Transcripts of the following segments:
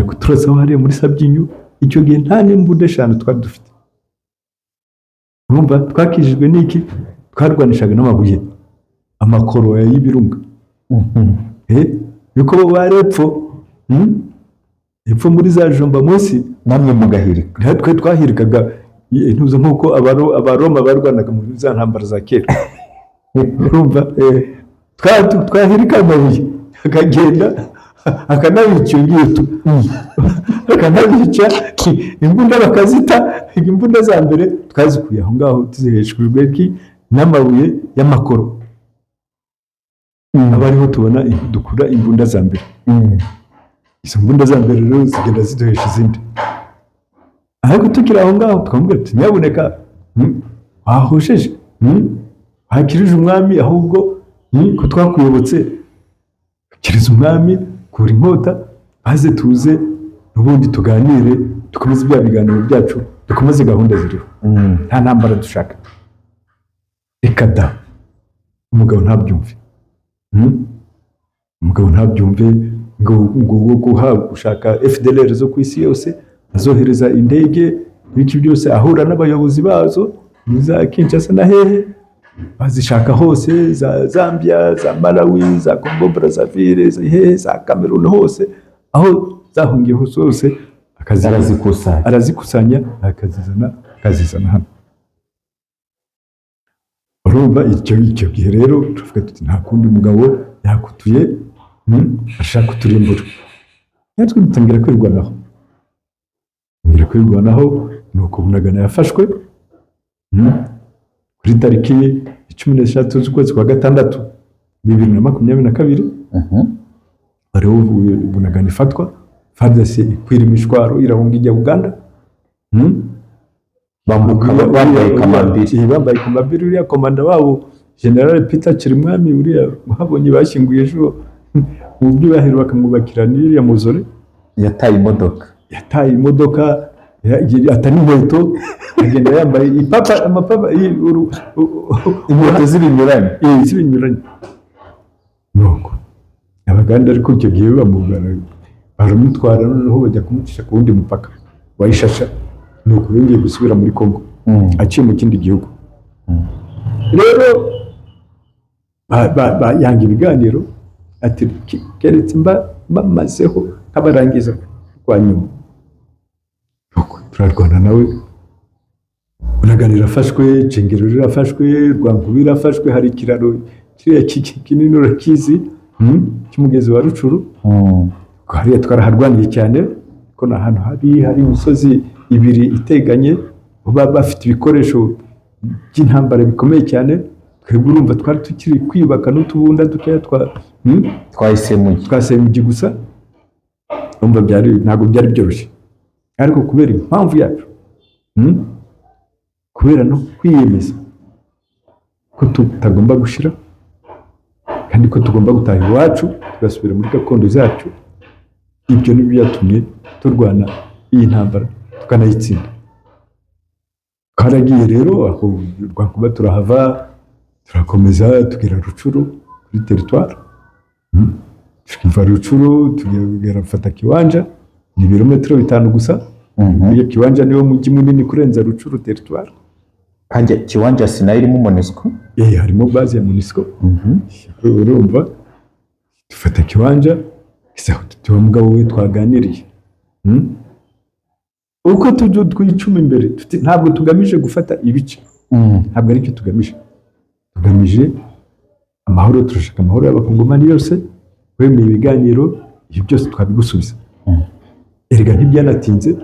kuturasa aho hariya muri Sabyinyo. Icyo gihe nta n'imbunda 5 twari dufite. Urumva twakijijwe n'iki? Twarwanishaga n'amabuye, amakoro y'ibirunga. Yuko bo barepfo epfo muri za Jomba munsi namwe mugahirika. Natwe twahirikaga ntuzo nkuko abaroma barwanaga mu za ntambara za kera. Urumva twahirika amabuye akagenda akanabica ibyitu akanabica imbunda bakazita imbunda za mbere twazikuye aho ngaho tuziheshejwe n'amabuye y'amakoro. Abariho tubona dukura imbunda za mbere. Izo mbunda za mbere rero zigenda ziduhesha izindi. Ariko tukira aho ngaho twamubwira ati nyabuneka wahosheje hakirije umwami ahubwo ko twakuyobotse kiriza umwami kuri inkota maze tuze n'ubundi tuganire dukomeze bya biganiro byacu dukomeze gahunda ziriho. Nta ntambara dushaka. Reka da umugabo ntabyumve. Umugabo ntabyumve ngo gushaka FDLR zo ku isi yose azohereza indege n'iki byose ahura n'abayobozi bazo za Kinshasa na hehe bazishaka hose za Zambia za Malawi za Congo Brazzaville za Cameroon hose aho zahungiye hose arazikusanya akazizana hano. Urumva icyo gihe rero tuvuga tuti nta kundi umugabo yakutuye ashaka kuturimbura. Natwe dutangira kwirwanaho nuko Bunagana yafashwe kuri tariki 13 z'ukwezi kwa gatandatu 2022. Ariho Bunagana ifatwa, FARDC ikwira imishwaro irahunga ijya Uganda. Bambaye kamambiri uriya komanda wabo General Peter Kirimwami uriya muhabonye bashyinguye ejo mu byubahiro bakamwubakira n'iriya muzore. Yataye imodoka atari inkweto agenda yambaye amapapa inkweto z'ibinyuranye. Nuko Abaganda ariko icyo gihe baramutwara noneho bajya kumucisha ku wundi mupaka wa Ishasha. Nuko yongeye gusubira muri Congo aciye mu kindi gihugu. Rero yanga ibiganiro ati keretse bamazeho nk'abarangiza kwa nyuma. Nuko turarwana nawe. Bunagana irafashwe, Cengero irafashwe, Rwankuba irafashwe, hari ikiraro kiriya kinini urakizi cy'umugezi wa Rucuru. Hariya twaraharwaniye cyane ko na hano hari imisozi ibiri iteganye bafite ibikoresho by'intambara bikomeye cyane. Twebwe urumva twari tukiri kwibaka n'utubunda dukeya twasemugi gusa. Urumva ntabwo byari byoroshye, ariko kubera impamvu yacu kubera no kwiyemeza ko tutagomba gushira kandi ko tugomba gutaha iwacu tugasubira muri gakondo zacu, ibyo ni byo byatumye turwana iyi ntambara tukanayitsinda. Twaragiye rero aho Rwankuba turahava turakomeza tugera Rucuru kuri territoire. Tukiva Rucuru tugera gufata Kiwanja, ni ibirometero 5 gusa. Iyo Kiwanja niwo mujyi munini kurenza Rucuru territoire. Kandi Kiwanja sinayirimo MONUSCO? Harimo base ya MONUSCO. Urumva dufata Kiwanja tuba mugabo we twaganiriye. Uko twicuma imbere ntabwo tugamije gufata ibice. Ntabwo ari cyo tugamije amahoro. Turashaka amahoro y'abakongomani yose. Wemeye ibiganiro ibyo byose twabigusubiza. Erega ntibyanatinze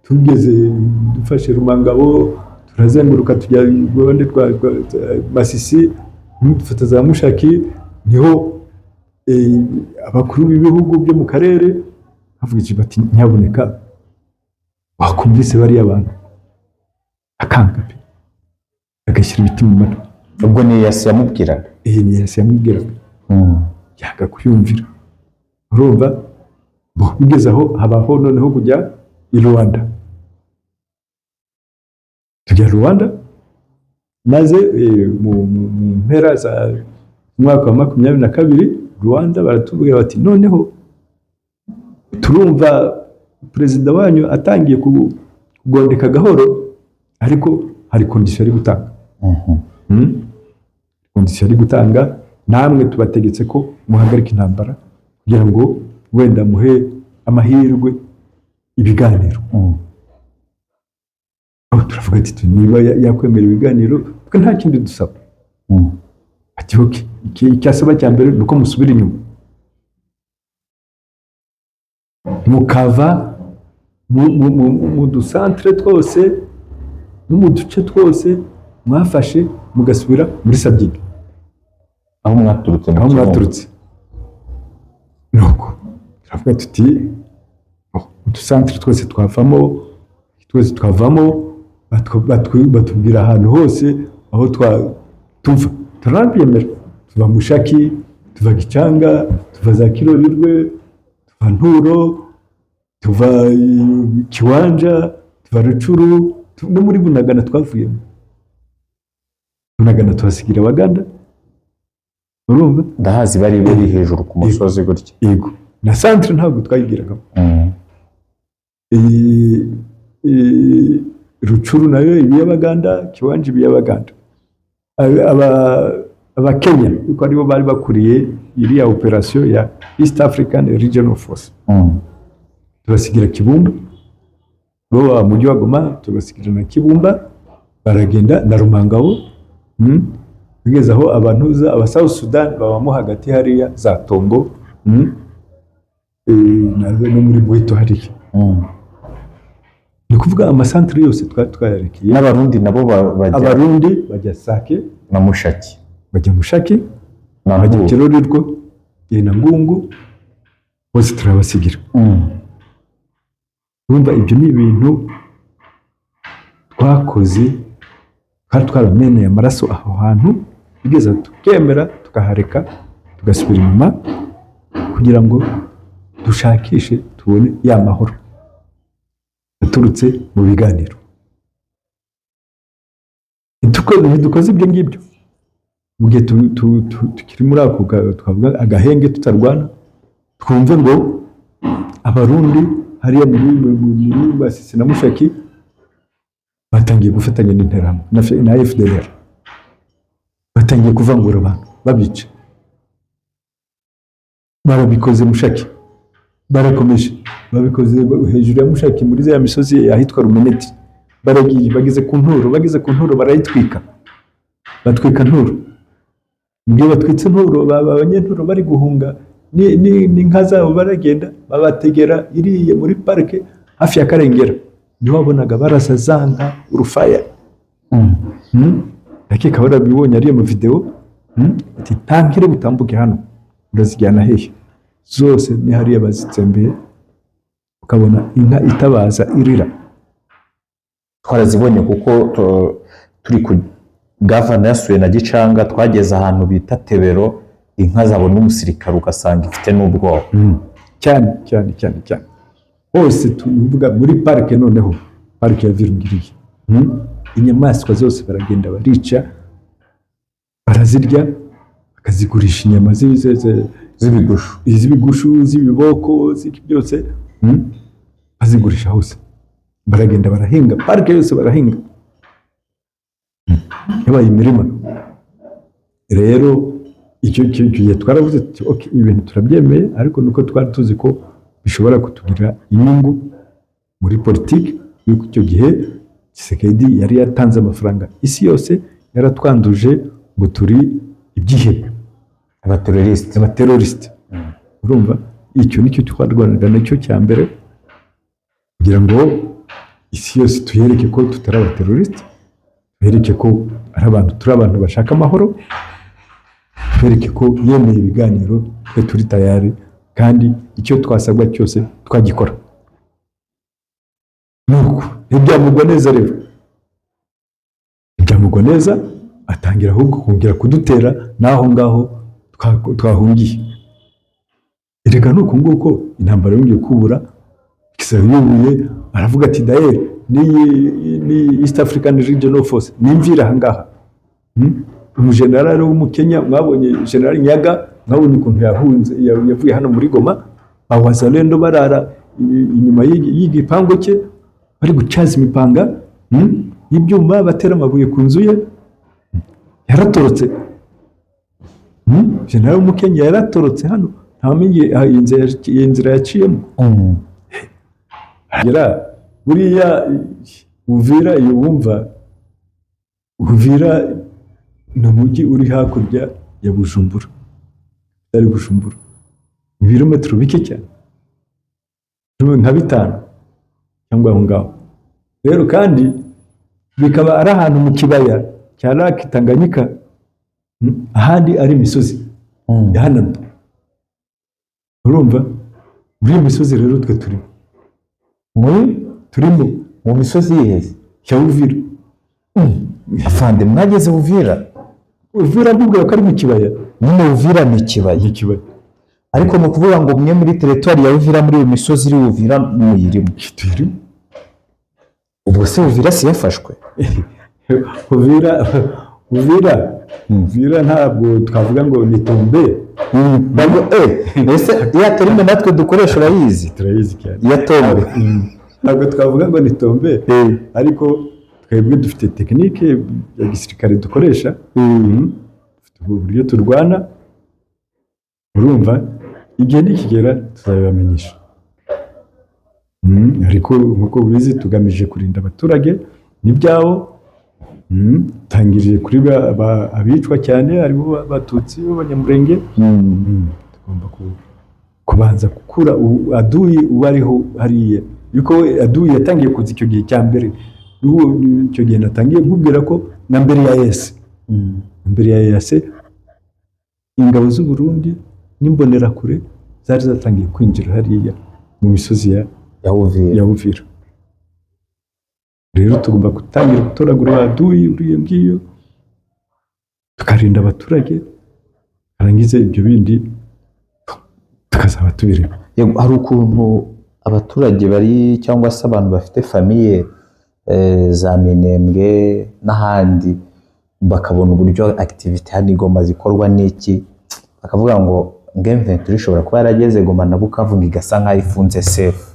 tugeze dufashe Rumangabo turazenguruka tujya Rwanda rwa Masisi dufata za Mushaki. Niho abakuru b'ibihugu byo mu karere bavuga bati nyabuneka wakumvise bari abantu akanga agashyira ibiti mu matwi. Ubwo ni Yasi yamubwiraga. Ni Yasi yamubwiraga. Yaga kuyumvira. Urumva bigeze aho habaho noneho kujya i Rwanda. Tujya Rwanda maze mu mpera za mwaka wa 2022 Rwanda baratubwira bati noneho turumva perezida wanyu atangiye kugondeka gahoro, ariko hari kondisiyo ari gutanga. Kondisiyo ari gutanga, namwe tubategetse ko muhagarika intambara kugira ngo wenda muhe amahirwe ibiganiro. Aho turavuga ati niba yakwemera ibiganiro kuko nta kindi dusaba. Ati okay, icyasaba cya mbere nuko musubira inyuma, mukava mu dusantere twose no mu duce twose mwafashe, mugasubira muri Sabyinyo aho mwaturutse. Nuko turavuga tuti udusantere twose twavamo, batubwira ahantu hose aho tuva, turanabyemera. Tuva Mushaki, tuva Gicanga, tuva za Kirorirwe, tuva Nturo, tuva Kiwanja, tuva Rucuru, no muri Bunagana twavuyemo. Bunagana tuhasigira Abaganda, urumva ndahazi bari hejuru ku musozi gutya. Yego, na centre ntabwo twayigiragamo. Rucuru nayo ibiy'Abaganda, Kiwanja ibiy'Abaganda. Abakenya kuko aribo bari bakuriye iriya operation ya East African Regional Force. Tubasigira Kibumba, bo mujyi wa Goma tubasigira na Kibumba, baragenda na Rumangabo. Bigeze aho abantu aba South Sudan babamo hagati hariya za Tongo, no muri Bwito hariya. Ni kuvuga amasantere yose twayarekeye. N'Abarundi nabo Abarundi bajya Sake na Mushaki, bajya Mushaki, bajya Kirorirwe na Ngungu, bose turabasigira. Urumva ibyo ni ibintu twakoze, kandi twarameneye amaraso aho hantu, bigeze tukemera tukahareka tugasubira inyuma kugira ngo dushakishe tubone ya mahoro yaturutse mu biganiro. Ntidukoze ibyo ngibyo mu gihe tukiri muri ako twavuga agahenge tutarwana, twumve ngo Abarundi hariya muri Masisi na Mushaki batangiye gufatanya n'Interahamwe na FDLR, batangiye kuvangura abantu babica. Barabikoze Mushaki, barakomeje babikoze hejuru ya Mushaki muri ya misozi ahitwa Rumeneti. Bageze ku Nturo barayitwika, batwika Nturo. Ngiye batwitse Nturo, abanyenturo bari guhunga n'inka zabo, baragenda babategera iriye muri parike hafi ya Karengera. Niho wabonaga barasa zanga urufaya. Ndakeka barabibonye ariyo mu video. Ati tankire butambuke hano, urazijyana hehe? Zose ni hariya bazitsembeye, ukabona inka itabaza irira. Twarazibonye kuko turi ku gavana yasuye na Gicanga, twageze ahantu bita Tebero, inka zabona umusirikare ugasanga ifite n'ubwoba. Cyane hose tuvuga muri parike. Noneho parike ya Virungiriye, inyamaswa zose baragenda barica, barazirya, bakazigurisha inyama z'ibigushu, z'ibiboko, byose bazigurisha hose. Baragenda barahinga, parike yose barahinga, yabaye imirima. Rero icyo gihe twaravuze tuti okay, ibintu turabyemeye, ariko nuko twari tuzi ko bishobora kutugirira inyungu muri politiki. Yuko icyo gihe Tshisekedi yari yatanze amafaranga isi yose, yaratwanduje ngo turi ibyihebe, abateroriste. Urumva icyo nicyo twarwanaga nacyo cya mbere, kugira ngo isi yose tuyereke ko tutari abateroriste, tuyereke ko turi abantu bashaka amahoro, tuyereke ko yemeye ibiganiro, twe turi tayari, kandi icyo twasabwa cyose twagikora. Nuko ntibyamugwa neza rero, ntibyamugwa neza, atangira ahubwo kongera kudutera n'aho ngaho twahungiye. Erega nuko nguko intambara yongeye kubura, yubuye, aravuga ati daye ni East African Regional Force nimvira ahangaha. Umujenerali w'Umukenya, mwabonye General Nyaga, mwabonye ukuntu yavuye hano muri Goma abawazalendo barara inyuma y'igipangu cye bari gucaza imipanga y'ibyuma batera amabuye ku nzu ye. Yaratorotse. General Mukenya yaratorotse hano ntamenye inzira yaciyemo. Buriya Uvira iyo wumva Uvira ni umujyi uri hakurya ya Bujumbura, ari Bujumbura ibirometero bike cyane nka 5 cyangwa aho ngaho. Rero kandi bikaba ari ahantu mu kibaya cya Lake Tanganyika, ahandi ari imisozi yahanamye. Urumva muri iyo misozi rero twe turimo mu misozi yiheze ya Uvira. afande mwageze Uvira? Uvira mbubwira ko ari mu kibaya. Nyine Uvira ni ikibaya. Ariko ni ukuvuga ngo mwe muri teritwari ya Uvira muri iyo misozi iri Uvira muyirimo? Turimo. Ubwo se Uvira si yafashwe? Uvira ntabwo twavuga ngo ni tombe. Ese iya terime natwe dukoresha urayizi? Turayizi cyane. Iya tombe. Ntabwo twavuga ngo ni tombe, ariko twebwe dufite tekinike ya gisirikare dukoresha. Dufite uburyo turwana. Urumva igihe nikigera tuzabibamenyesha. Ariko nkuko bizi tugamije kurinda abaturage n'ibyabo. Tangiriye kuri abicwa cyane aribo Abatutsi b'Abanyamurenge. Tugomba kubanza gukura aduyi ubariho hariya, yuko aduyi yatangiye kuza icyo gihe cya mbere. Icyo gihe natangiye kubwira ko na mbere ya yese ingabo z'u Burundi n'imbonerakure zari zatangiye kwinjira hariya mu misozi ya Uvira. Rero tugomba gutangira gutoragura abaduyi uriye ngiyo, tukarinda abaturage, arangize ibyo bindi tukazaba tubireba. Hari ukuntu abaturage bari cyangwa se abantu bafite famiye za Minembwe n'ahandi bakabona uburyo activity hano i Goma zikorwa n'iki, bakavuga ngo M23 ishobora kuba yarageze Goma na Bukavu ngo igasa nk'aho ifunze safe.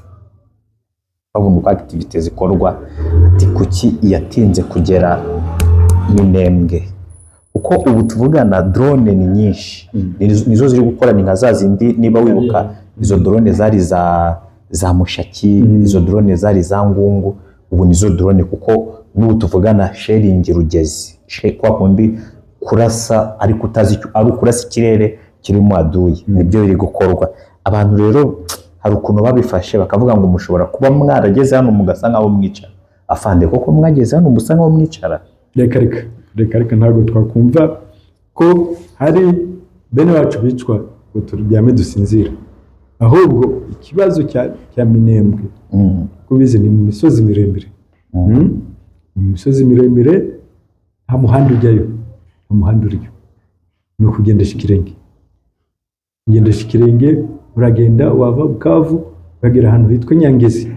Babona uko activity zikorwa, ati kuki yatinze kugera Minembwe? Uko ubu tuvugana drone ni nyinshi, nizo ziri gukora ni nka za zindi, niba wibuka izo drone zari za Mushaki, izo drone zari za Ngungu, ubu nizo drone kuko n'ubu tuvugana sharing rugezi kwa kundi kurasa ariko utazi ari kurasa ikirere kirimo aduyi, nibyo biri gukorwa. Abantu rero hari ukuntu babifashe bakavuga ngo mushobora kuba mwarageze hano mugasa nkaho mwicara. Afande koko mwageze hano musa nkaho mwicara? Reka ntabwo twakumva ko hari bene wacu bicwa ngo turyame dusinzira. Ahubwo ikibazo cya Minembwe kubize ni mu misozi miremire. Mu misozi miremire nta muhanda ujyayo, umuhanda uriyo ni ukugendesha ikirenge. Ugendesha ikirenge uragenda wava Bukavu ukagera ahantu hitwa Nyangezi,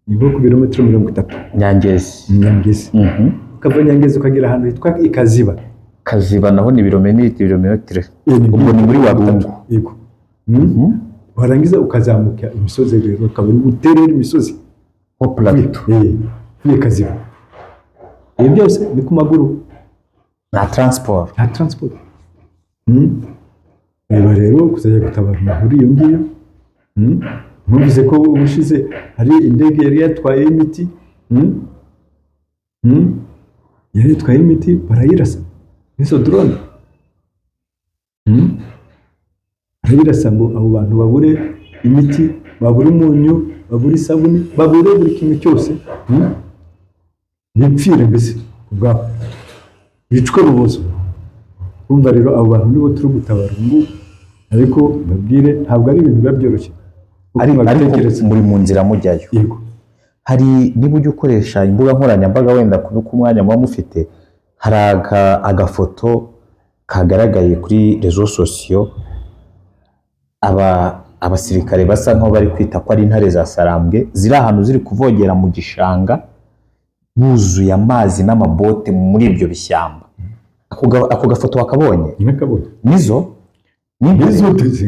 ni nko ku birometero 30. Nyangezi. Ukava Nyangezi ukagera ahantu hitwa Kaziba naho ni ibirometero. Ubwo ni muri Warungu. Yego. Warangiza ukazamuka imisozi rero ukabona uterera imisozi ho plateau. Kaziba. Ibyo byose ni ku maguru. Nta transport. Reba rero kuzajya gutabara muri iyo ngiyo. Numvise ko ubushize hari indege yari yatwaye imiti. Yari yatwaye imiti barayirasa n'izo drone. Barayirasa ngo abo bantu babure imiti, babure umunyu, babure isabune, babure buri kimwe cyose. Bipfire mbese ubwabo bicwa rubozo. Urumva rero abo bantu nibo turi gutabara ngo, ariko babwire ntabwo ari ibintu biba byoroshye. Ariko muri mu nzira mujyayo. Yego. Hari niba ujya ukoresha imbuga nkoranyambaga wenda ku mwanya muba mufite, hari agafoto kagaragaye kuri rezo sosiyo abasirikare basa nkaho bari kwita ko ari intare za Sarambwe ziri ahantu ziri kuvogera mu gishanga buzuye amazi n'amabote muri ibyo bishyamba. Ako gafoto wakabonye? Nakabonye. Nizo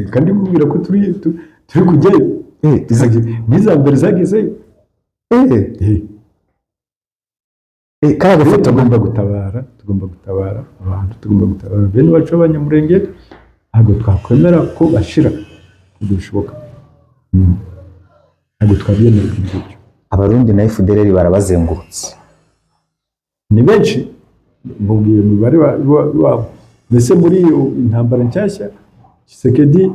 kandi kubwira ko turi turi kujyayo n'iza mbere zagezeyo kariya gafoto tugomba gutabara abantu, tugomba gutabara bene wacu b'abanyamurenge, ntabwo twakwemera ko bashira, ntabwo bishoboka, ntabwo twabyemera ibyo ngibyo. abarundi na FDLR barabazengurutse, ni benshi mubwiye umubare wabo. Mbese muri iyo intambara nshyashya Tshisekedi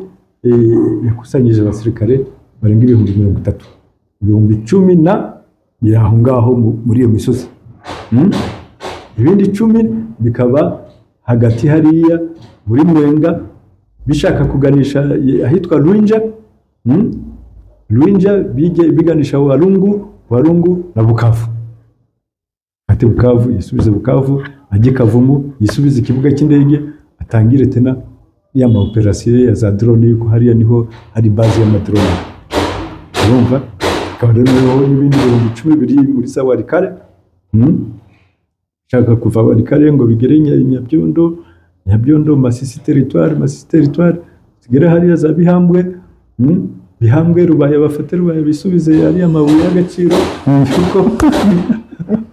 yakusanyije abasirikare barenga 30,000, 10,000 biri aho ngaho muri iyo misozi, ibindi 10 bikaba hagati hariya muri Mwenga bishaka kuganisha ahitwa Rwinja biganisha Walungu na Bukavu. Ati Bukavu yisubize Bukavu, ajye Kavumu yisubize ikibuga cy'indege, atangire tena ya ma operation ya za drone, yuko hariya niho hari base ya drone. Urumva kandi rero n'ibindi 10 biri muri za Warikare, shaka kuva Warikare ngo bigere Nyabyondo, Masisi territoire zigere hariya za Bihambwe Rubaya, bafate Rubaya bisubize hariya amabuye y'agaciro,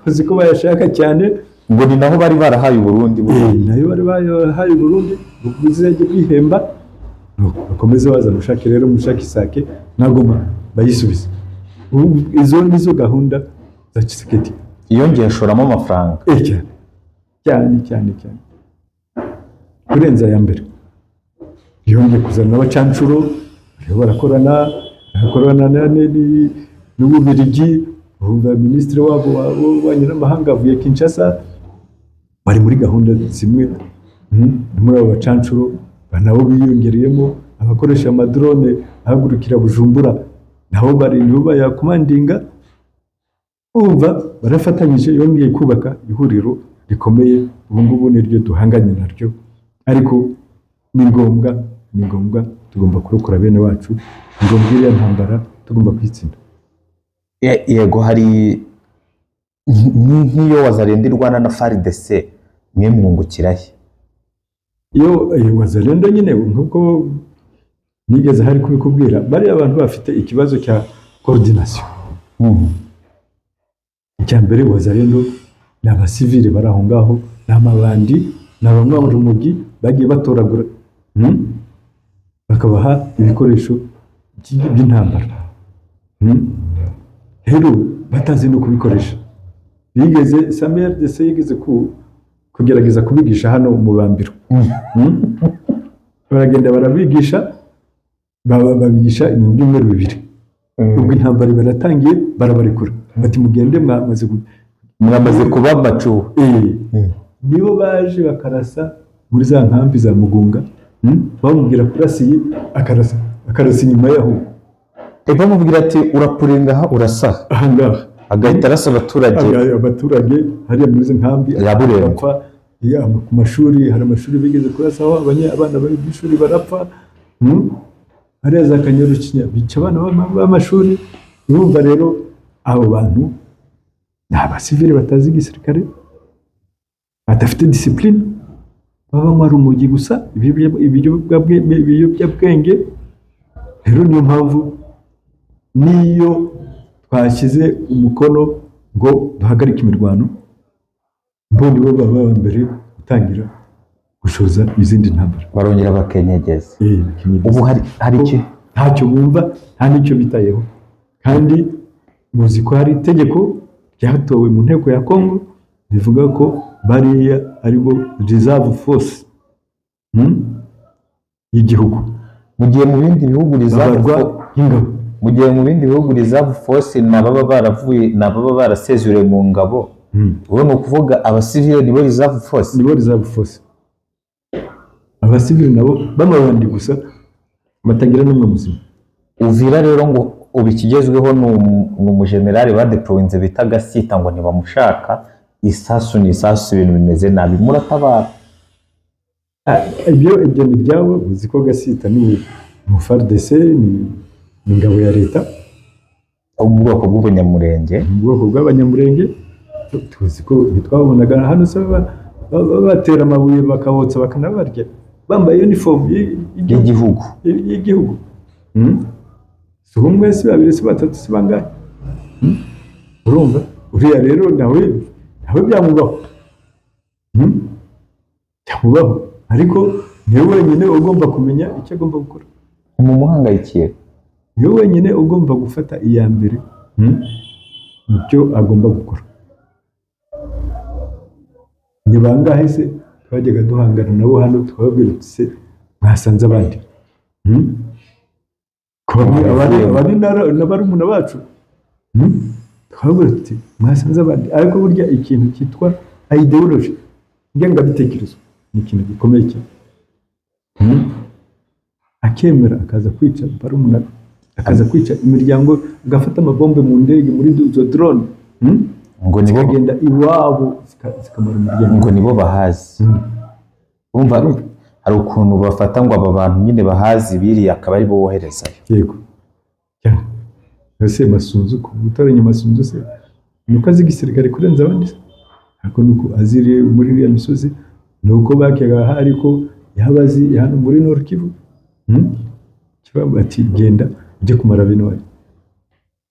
uziko bayashaka cyane, ngo ni naho bari barahaye Burundi, nayo bari barahaye Burundi, buzajye bwihemba, bakomeze bazana ushake rero mushaka Isake nagoma bayisubize. Izo nizo gahunda za Tshisekedi, yongeye ashoramo amafaranga cyane kurenza ya mbere, yongeye kuzana abacancuro barakorana n'Ububiligi. Minisitiri wabo w'abanyamahanga avuye Kinshasa, bari muri gahunda zimwe, muri abo bacancuro nabo biyongereyemo abakoresha amadrone ahagurukira Bujumbura, nabo bari nibo bayakomandinga. Umva barafatanyije, yongeye kubaka ihuriro rikomeye, ubu ngubu niryo duhanganye naryo, ariko ni ngombwa tugomba kurokora bene wacu, ngombwa iriya ntambara tugomba kwitsinda. Yego, hari nk'iyo Wazalendo irwana na FARDC, mwe mwungukirahe? Iyo Wazalendo nyine nk'uko nigeze hari kubikubwira, bari abantu bafite ikibazo cya coordination. Icya mbere Wazalendo ni abasivile bari aho ngaho, ni amabandi, ni abamwamurumugi bagiye batoragura, bakabaha ibikoresho by'intambara, rero batazi no kubikoresha. Bigeze Samuel Dese yigeze kugerageza kubigisha hano mu Bambiro, baragenda barabigisha, babigisha ibyumweru 2, ubwo intambara baratangiye, barabarekura bati mugende mwamaze kuba macu. Nibo baje bakarasa muri za nkambi za Mugunga, bamubwira kurasiye, akarasa inyuma yaho, bamubwira ati urapurenga aha urasa ahangaha, agahita arasa abaturage hariya muri izo nkambi barapfa. Ku mashuri hari amashuri bigeze kurasaho, abana b'ishuri barapfa, hariya za Kanyarucinya bica abana b'amashuri. Urumva rero abo bantu ni abasivile batazi igisirikare, badafite discipline, baba bamara umugi gusa, ibiyobyabwenge. Rero niyo mpamvu niyo twashyize umukono ngo duhagarike imirwano, mbona bo baba mbere gutangira gushoza izindi ntambara, barongera bakenyegeza. Ubu hari iki ntacyo bumva, nta n'icyo bitayeho, kandi muzi ko hari itegeko ryatowe mu nteko ya Kongo rivuga ko bariya aribo reserve force y'igihugu. Mu gihe mu bindi bihugu reserve force nababa barasezuriwe mu ngabo, ubu ni ukuvuga abasivile nibo reserve force, abasivile nabo bamabandi gusa batagira n'umwe muzima. Uvira rero ngo ubu ikigezweho ni umujenerali badeployinze bita Gasita, ngo ntibamushaka, isasu ibintu bimeze nabi, muratabara. Ibyo ni byabo, uzi ko Gasita ni FARDC, ni ingabo ya leta, mu bwoko bw'abanyamurenge. Tuzi ko ntitwabonaga hano se batera amabuye bakabotsa bakanabarya, bambaye uniform y'igihugu. si umwe si babiri si batatu si bangahe. Urumva uriya rero nawe byamubaho. Byamubaho ariko niwe wenyine ugomba kumenya icyo agomba gukora. Mumuhangayikiye. Niwe wenyine ugomba gufata iya mbere mu byo agomba gukora. Ni bangahe se twajyaga duhangana nabo hano twababwira uti se mwasanze abandi abandi na barumuna bacu twababwira tuti mwasanze abandi. Ariko burya ikintu cyitwa ideology ngengabitekerezo ni ikintu gikomeye cyane. Akemera akaza kwica barumuna, akaza kwica imiryango, agafata amabombe mu ndege muri izo drone ngo nibo zikagenda iwabo zikamara umuryango, ngo nibo bahazi. Urumva hari ukuntu bafata ngo aba bantu nyine bahazi biriya akaba ari bo woherezayo. Yego cyane. Ese Masunzu ko utaranye Masunzu se nuko azi igisirikare kurenza abandi se, ariko nuko aziriye muri iriya misozi, nuko bakega hari ko yabazi hano muri Nord Kivu kibabu ati genda ujye kumara bino wayo.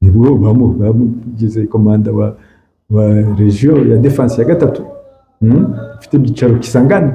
Nibwo bamugize komanda wa region ya defense ya gatatu ifite ibyicaro Kisangani